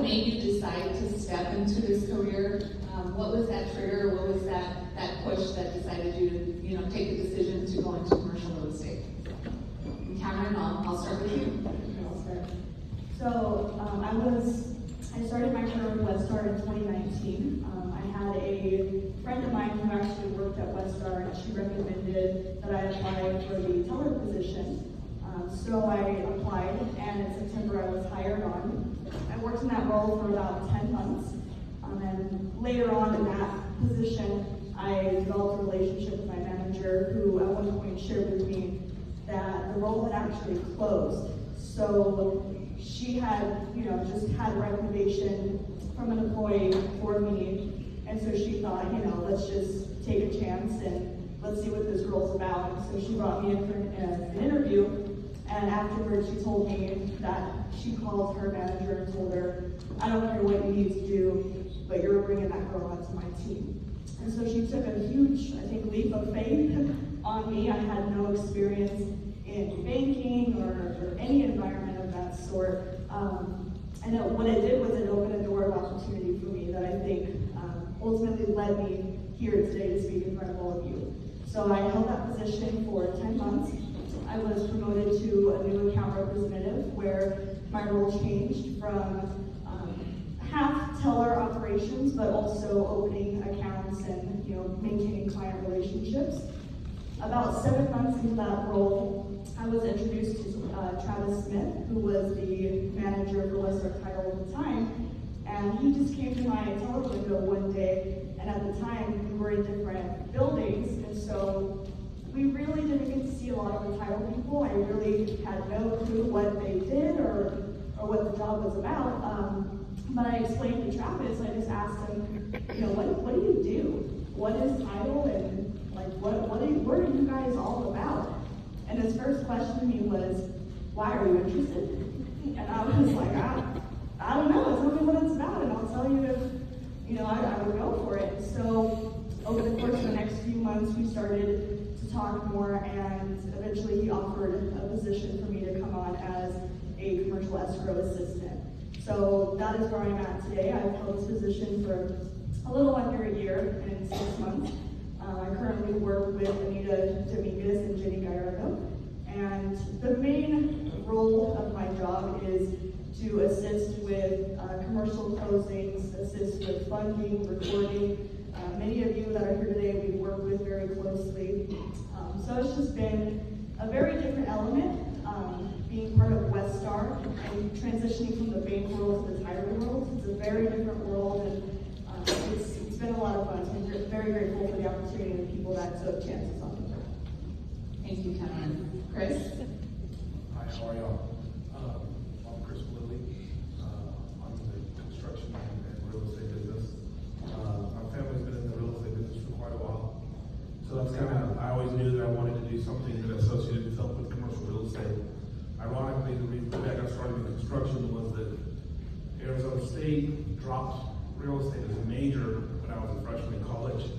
made you decide to step into this career? What was that trigger? What was that push that decided you to, take the decision to go into commercial real estate? Cameron, I'll start with you. I'll start. So I started my career with Westar in 2019. I had a friend of mine who actually worked at Westar, and she recommended that I apply for the teller position. So I applied, and in September I was hired on. I worked in that role for about 10 months. And later on in that position, I developed a relationship with my manager, who at one point shared with me that the role had actually closed. So she had, just had a recommendation from an employee for me. And so she thought, let's just take a chance and let's see what this girl's about. And so she brought me in for an interview. And afterwards, she told me that she called her manager and told her, I don't care what you need to do, but you're bringing that girl onto my team. And so she took a huge, leap of faith on me. I had no experience in banking or any environment of that sort. And what it did was it opened a door of opportunity for me that I think ultimately led me here today to speak in front of all of you. So I held that position for 10 months. I was promoted to a new account representative, where my role changed from half teller operations, but also opening accounts and maintaining client relationships. About 7 months into that role, I was introduced to Travis Smith, who was the manager for Western Title at the time, and he just came to my teller window one day, and at the time we were in different buildings, and so we really didn't get to see a lot of the title people. I really had no clue what they did or what the job was about. But I explained to Travis, I just asked him, what do you do? What is title, and what are you guys all about? And his first question to me was, why are you interested? And I was like, I don't know, tell me what it's about, and I'll tell you if, I would go for it. So over the course of the next few months, we started to talk more, and eventually he offered a position for me to come on as a commercial escrow assistant. So that is where I'm at today. I've held this position for a little under a year and 6 months. I currently work with Anita Dominguez and Jenny Gallardo. And the main role of my job is to assist with commercial closings, assist with funding, recording. Many of you that are here today, we work with very closely. So it's just been a very different element. Being part of Westar and transitioning from the bank world to the title world. It's a very different world, and it's been a lot of fun. So I'm very grateful for the opportunity and the people that took chances on me. Thank you, Cameron. Chris? Hi, how are y'all? I'm Chris Lilly. I'm in the construction and real estate business. My family's been in the real estate business for quite a while. So that's I always knew that I wanted to do something that associated itself with commercial real estate. Ironically, the reason that I got started in construction was that Arizona State dropped real estate as a major when I was a freshman in college.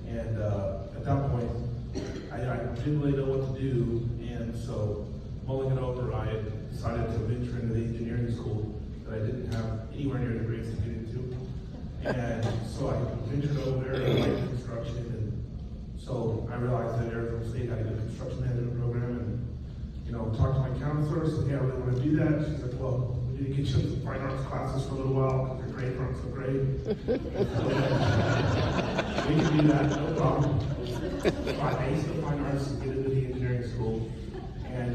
And at that point, I didn't really know what to do. And so, mulling it over, I decided to venture into the engineering school that I didn't have anywhere near the grades to get into. And so I ventured over there and I liked construction. And so I realized that Arizona State had a good construction management program. And talked to my counselor, said, hey, I really want to do that. She said, well, we need to get you some fine arts classes for a little while because your grades aren't so great. We can do that, no problem. So I aced the fine arts to get into the engineering school and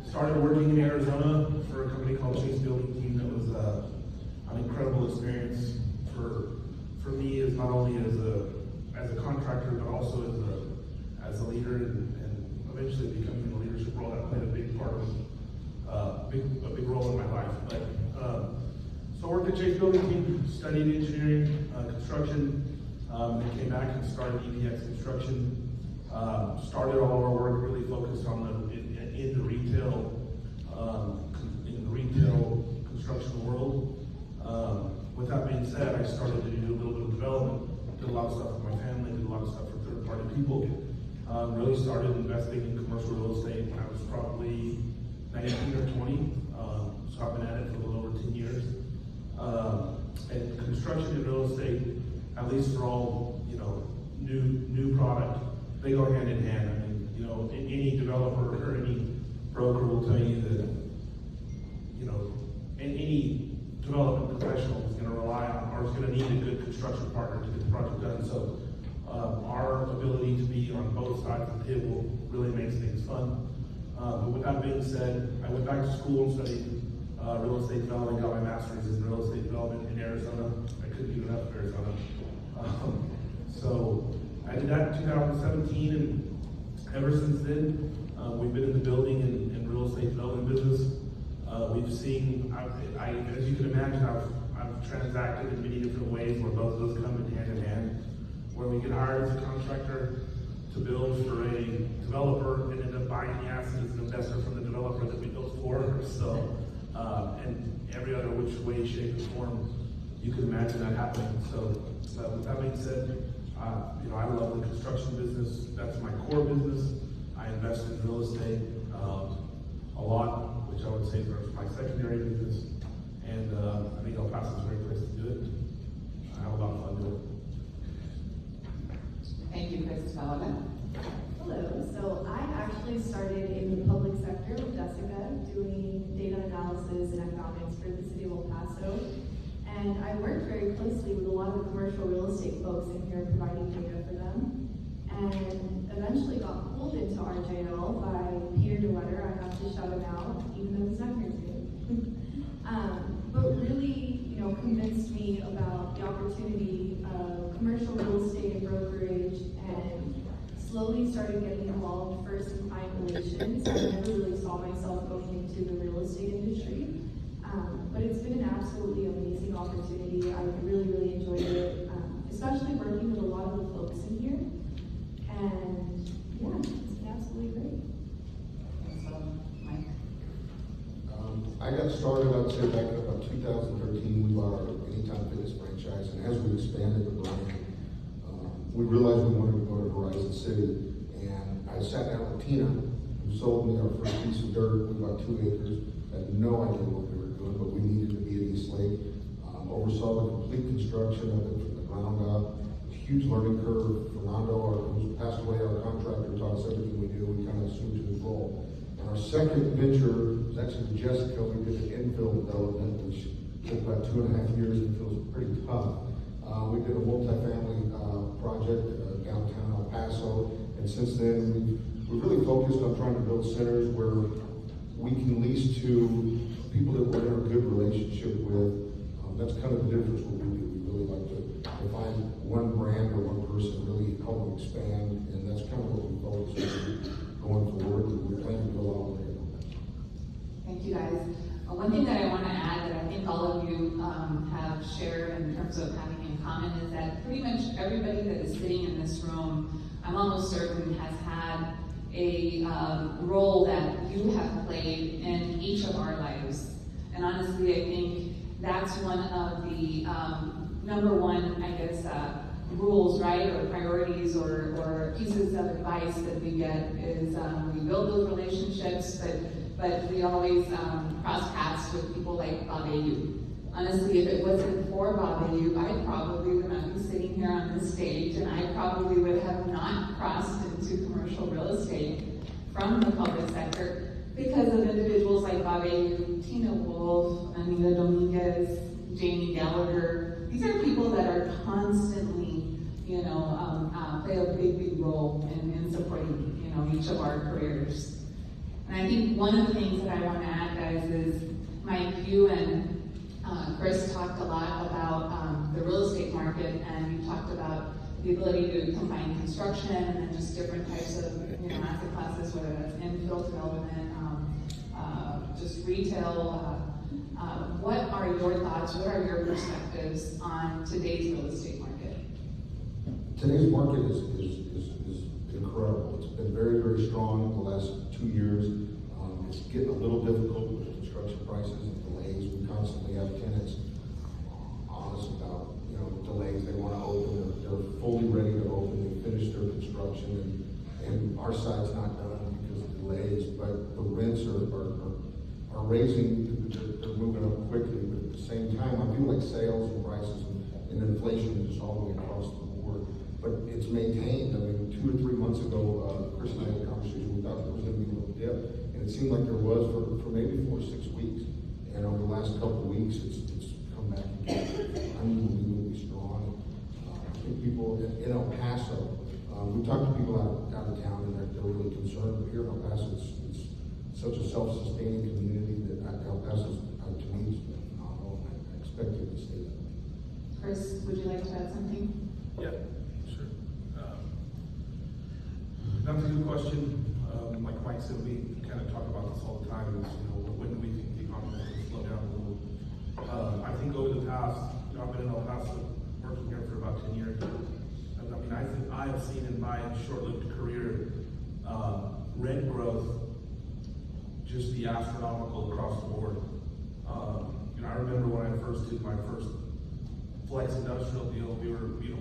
started working in Arizona for a company called Chase Building Team. That was an incredible experience for me, as not only as a contractor, but also as a leader and eventually becoming in the leadership role. That played a big part of a big role in my life. But so I worked at Chase Building Team, studied engineering, construction, and came back and started EPX Construction. Started all our work really focused on in the retail construction world. With that being said, I started to do a little bit of development, did a lot of stuff with my family, did a lot of stuff for third-party people. Really started investing in commercial real estate when I was probably 19 or 20. So I've been at it for a little over 10 years. And construction and real estate, at least for all, new product, they go hand in hand. I mean, any developer or any broker will tell you that, any development professional is gonna rely on, or is gonna need a good construction partner to get the project done. So, our ability to be on both sides of the table really makes things fun. But with that being said, I went back to school and studied real estate development, got my master's in real estate development in Arizona. I couldn't get enough of Arizona. So I did that in 2017, and ever since then, we've been in the building and real estate development business. We've seen, as you can imagine, I've transacted in many different ways where both of those come in hand, where we get hired as a contractor to build for a developer and end up buying the asset as an investor from the developer that we built for. So, and every other which way, shape, and form you can imagine that happening. So, with that being said, I love the construction business. That's my core business. I invest in real estate a lot, which I would say is my secondary business. And I think El Paso is a great place to do it. I have a lot of fun doing it. Thank you, Chris. Paola? Hello, so I actually started in the public sector with Jessica doing data analysis and economics for the city of El Paso. And I worked very closely with a lot of the commercial real estate folks in here providing data for them. And eventually got pulled into RJL by Peter DeWetter. I have to shout him out, even though he's not here today. But really, convinced me about the opportunity of commercial real estate and brokerage, and slowly started getting involved first in client relations. I never really saw myself going into the real estate industry. But it's been an absolutely amazing opportunity. I really, really enjoyed it, especially working with a lot of the folks in here. And yeah, it's been absolutely great. Mike? I got started, I'd say back in about 2013, we bought our Anytime Fitness franchise, and as we expanded the brand, we realized we wanted to go to Horizon City. And I sat down with Tina, who sold me our first piece of dirt. We bought 2 acres, had no idea what we were doing, but we needed to be at East Lake. Oversaw the complete construction of it from the ground up. Huge learning curve. Fernando, who passed away, our contractor, taught us everything we knew. We kind of assumed his role. And our second venture was actually with Jessica. We did an infill development, which took about 2.5 years and feels pretty tough. We did a multifamily project downtown El Paso, and since then we've really focused on trying to build centers where we can lease to people that we're in a good relationship with. That's kind of the difference what we do. We really like to find one brand or one person, really help them expand, and that's kind of what we focus on going forward. We're planning to go a lot more. Thank you, guys. One thing that I want to add that I think all of you have shared in terms of having in common is that pretty much everybody that is sitting in this room, I'm almost certain, has had a role that you have played in each of our lives. And honestly, I think that's one of the number one, I guess, rules, right, or priorities or pieces of advice that we get is we build those relationships, but we always cross paths with people like Bob Ayu. Honestly, if it wasn't for Bob Ayu, I probably would not be sitting here on this stage, and I probably would have not crossed into commercial real estate from the public sector because of individuals like Bob Ayu, Tina Wolf, Anita Dominguez, Jamie Gallagher. These are people that are constantly, play a big role in supporting, each of our careers. And I think one of the things that I want to add, guys, is Mike, you and Chris talked a lot about the real estate market, and you talked about the ability to combine construction and then just different types of asset classes, whether that's infill development, just retail. What are your thoughts? What are your perspectives on today's real estate market? Today's market is incredible. It's been very, very strong the last 2 years. It's getting a little difficult with construction prices and delays. We constantly have tenants honest about delays. They want to open. They're fully ready to open. They finished their construction, and our side's not done because of delays. But the rents are raising. that they're moving up quickly, but at the same time, I feel like sales and prices and inflation is just all the way across the board. But it's maintained. I mean, 2 or 3 months ago, Chris and I had a conversation, we thought there was gonna be a little dip, and it seemed like there was for maybe 4 to 6 weeks. And over the last couple of weeks, it's come back again, unbelievably strong. I think people in El Paso, we talked to people out of town, and they're really concerned, but here in El Paso, it's such a self-sustaining community that El Paso, to me, is phenomenal, and I expect it to stay that way. Chris, would you like to add something? Yeah, sure. That's a good question. Like Mike said, we kind of talk about this all the time, is, when do we think the economy is going to slow down a little? I think over the past, I've been in El Paso working here for about 10 years. I mean, I think I have seen in my short-lived career, rent growth just be astronomical across the board. I remember when I first did my first flex industrial deal, we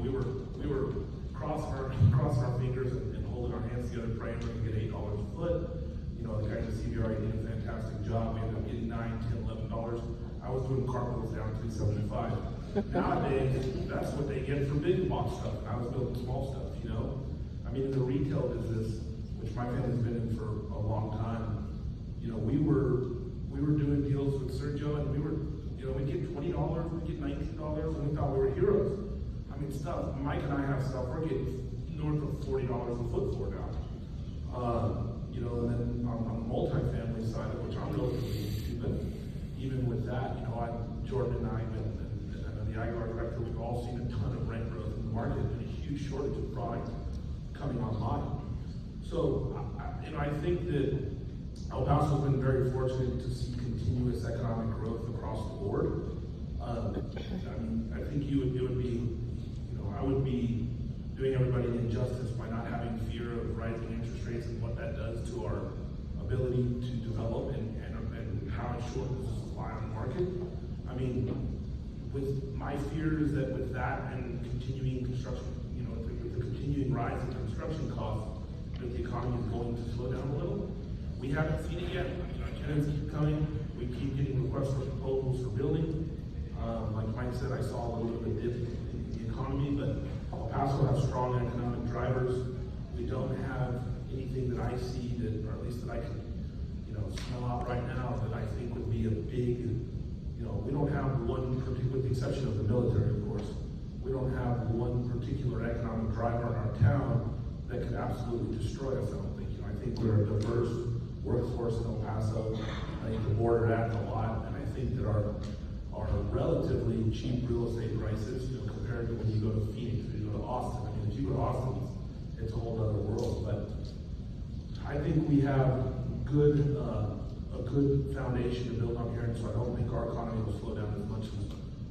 were crossing our fingers and holding our hands together, praying we could get $8 a foot. The guys at CBRE did a fantastic job. We ended up getting $9, $10, $11. I was doing carpets down to $375. Nowadays, that's what they get for big box stuff. And I was building small stuff. I mean, in the retail business, which my family's been in for a long time, we were doing deals with Sergio, and we get $20, we get $19, and we thought we were heroes. I mean, stuff, Mike and I have stuff we're getting north of $40 a foot for now. And then on the multifamily side, which I'm relatively into, but even with that, Jordan and I, and the Aguilar director, we've all seen a ton of rent growth in the market. There's been a huge shortage of product coming online. So, I think that El Paso's been very fortunate to see continuous economic growth across the board. I think it would be, I would be doing everybody an injustice by not having fear of rising interest rates and what that does to our ability to develop and how it shortens the supply on the market. I mean, with my fear is that with that and continuing construction, with the continuing rise in construction costs, that the economy is going to slow down a little. We haven't seen it yet. Our tenants keep coming. We keep getting requests for proposals for building. Like Mike said, I saw a little bit of a dip in the economy, but El Paso has strong economic drivers. We don't have anything that I see that, or at least that I can, smell out right now that I think would be a big, we don't have one particular, with the exception of the military, of course, we don't have one particular economic driver in our town that could absolutely destroy us, I don't think. I think we're a diverse workforce in El Paso. I think the border adds a lot, and I think that our relatively cheap real estate prices, compared to when you go to Phoenix, when you go to Austin. I mean, if you go to Austin, it's a whole other world. But I think we have a good foundation to build on here, and so I don't think our economy will slow down as much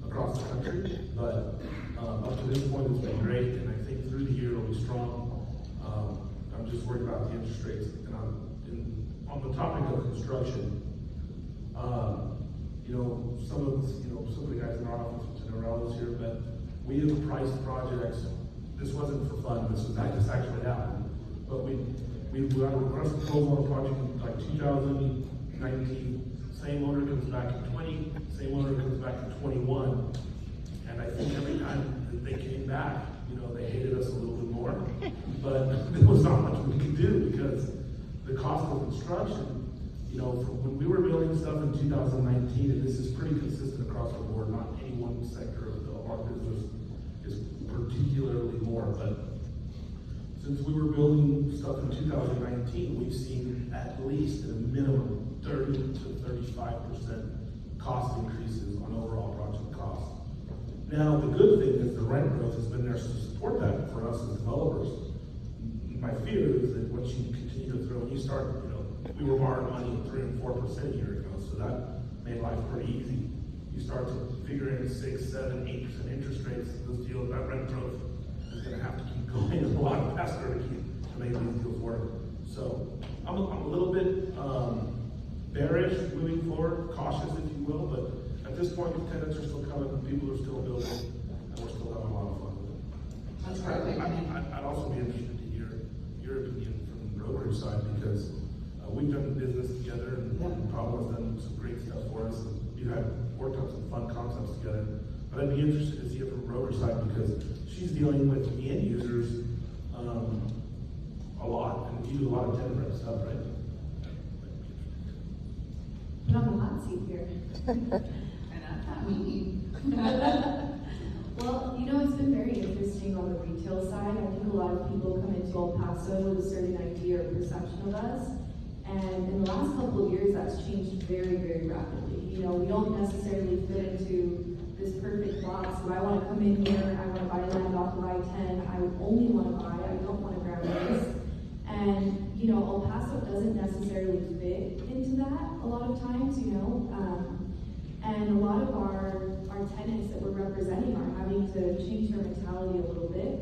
across the country. But up to this point, it's been great, and I think through the year it'll be strong. I'm just worried about the interest rates. And on the topic of construction, some of the guys in our office, General, here, but we have priced projects. This wasn't for fun. This actually happened. But we got a request proposal on a project in like 2019. Same owner comes back in 20. Same owner comes back in 21. And I think every time that they came back, they hated us a little bit more. But there was not much we could do because the cost of construction, when we were building stuff in 2019, and this is pretty consistent across the board, not any one sector of our business is particularly more, but since we were building stuff in 2019, we've seen at least at a minimum 30 to 35% cost increases on overall project costs. Now, the good thing is the rent growth has been there to support that for us as developers. My fear is that once you continue to throw, when you start, we were borrowing money at 3 and 4% a year ago, so that made life pretty easy. You start to figure in 6, 7, 8% interest rates, those deals, that rent growth is going to have to keep going a lot faster to make these deals work. So I'm a little bit bearish moving forward, cautious if you will, but at this point the tenants are still coming, people are still building, and we're still having a lot of fun with it. That's perfect. I'd also be interested to hear your opinion from the brokerage side, because we've done business together, and Pablo has done some great stuff for us. worked on some fun concepts together. But I'd be interested to see it from Rover's side, because she's dealing with the end users, a lot, and you do a lot of tenant rep stuff, right? Put on the hot seat here. And I thought we, Well, you know, it's been very interesting on the retail side. I think a lot of people come into El Paso with a certain idea or perception of us. And in the last couple of years, that's changed very, very rapidly. You know, we don't necessarily fit into this perfect box. If I want to come in here, I want to buy land off of I-10, I only want to buy, I don't want to grab this. And, you know, El Paso doesn't necessarily fit into that a lot of times, you know. And a lot of our tenants that we're representing are having to change their mentality a little bit.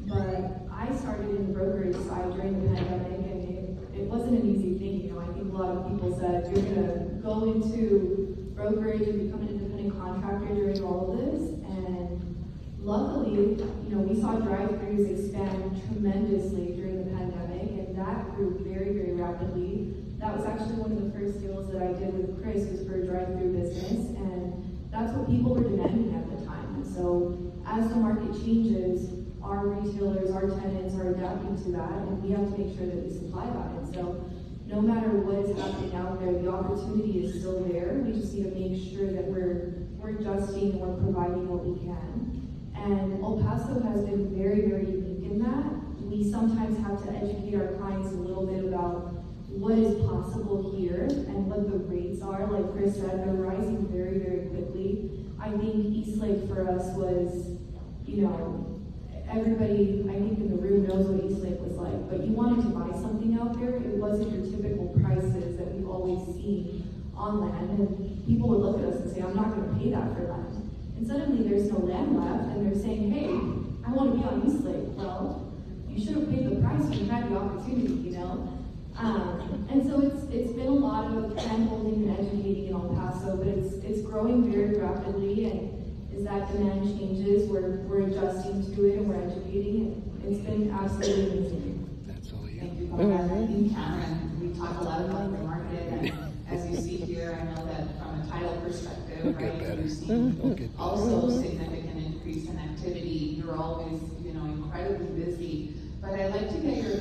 But I started in the brokerage side during the pandemic, and it wasn't an easy thing. You know, I think a lot of people said, you're gonna go into brokerage and become an independent contractor during all of this. And luckily, you know, we saw drive-throughs expand tremendously during the pandemic, and that grew very, very rapidly. That was actually one of the first deals that I did with Chris, was for a drive-through business, and that's what people were demanding at the time. And so as the market changes, our retailers, our tenants are adapting to that, and we have to make sure that we supply that. And so no matter what is happening out there, the opportunity is still there. We just need to make sure that we're adjusting and we're providing what we can. And El Paso has been very, very unique in that. We sometimes have to educate our clients a little bit about what is possible here and what the rates are. Like Chris said, they're rising very, very quickly. I think Eastlake for us was, you know, everybody, I think in the room knows what Eastlake was like, but you wanted to buy something out there, it wasn't your typical prices that we've always seen on land, and people would look at us and say, I'm not gonna pay that for land. And suddenly there's no land left, and they're saying, hey, I wanna be on Eastlake. Well, you should have paid the price when you had the opportunity, you know? And so it's been a lot of hand-holding and educating in El Paso, but it's growing very rapidly, and as that demand changes, we're adjusting to it and we're educating it. It's been absolutely amazing. That's all you. thank you, Bob. I think Cameron, we talk a lot about the market, and as you see here, I know that from a title perspective, It'll get right, better. you've seen It'll get better. also significant increase in activity. You're always, you know, incredibly busy. But I'd like to get your thoughts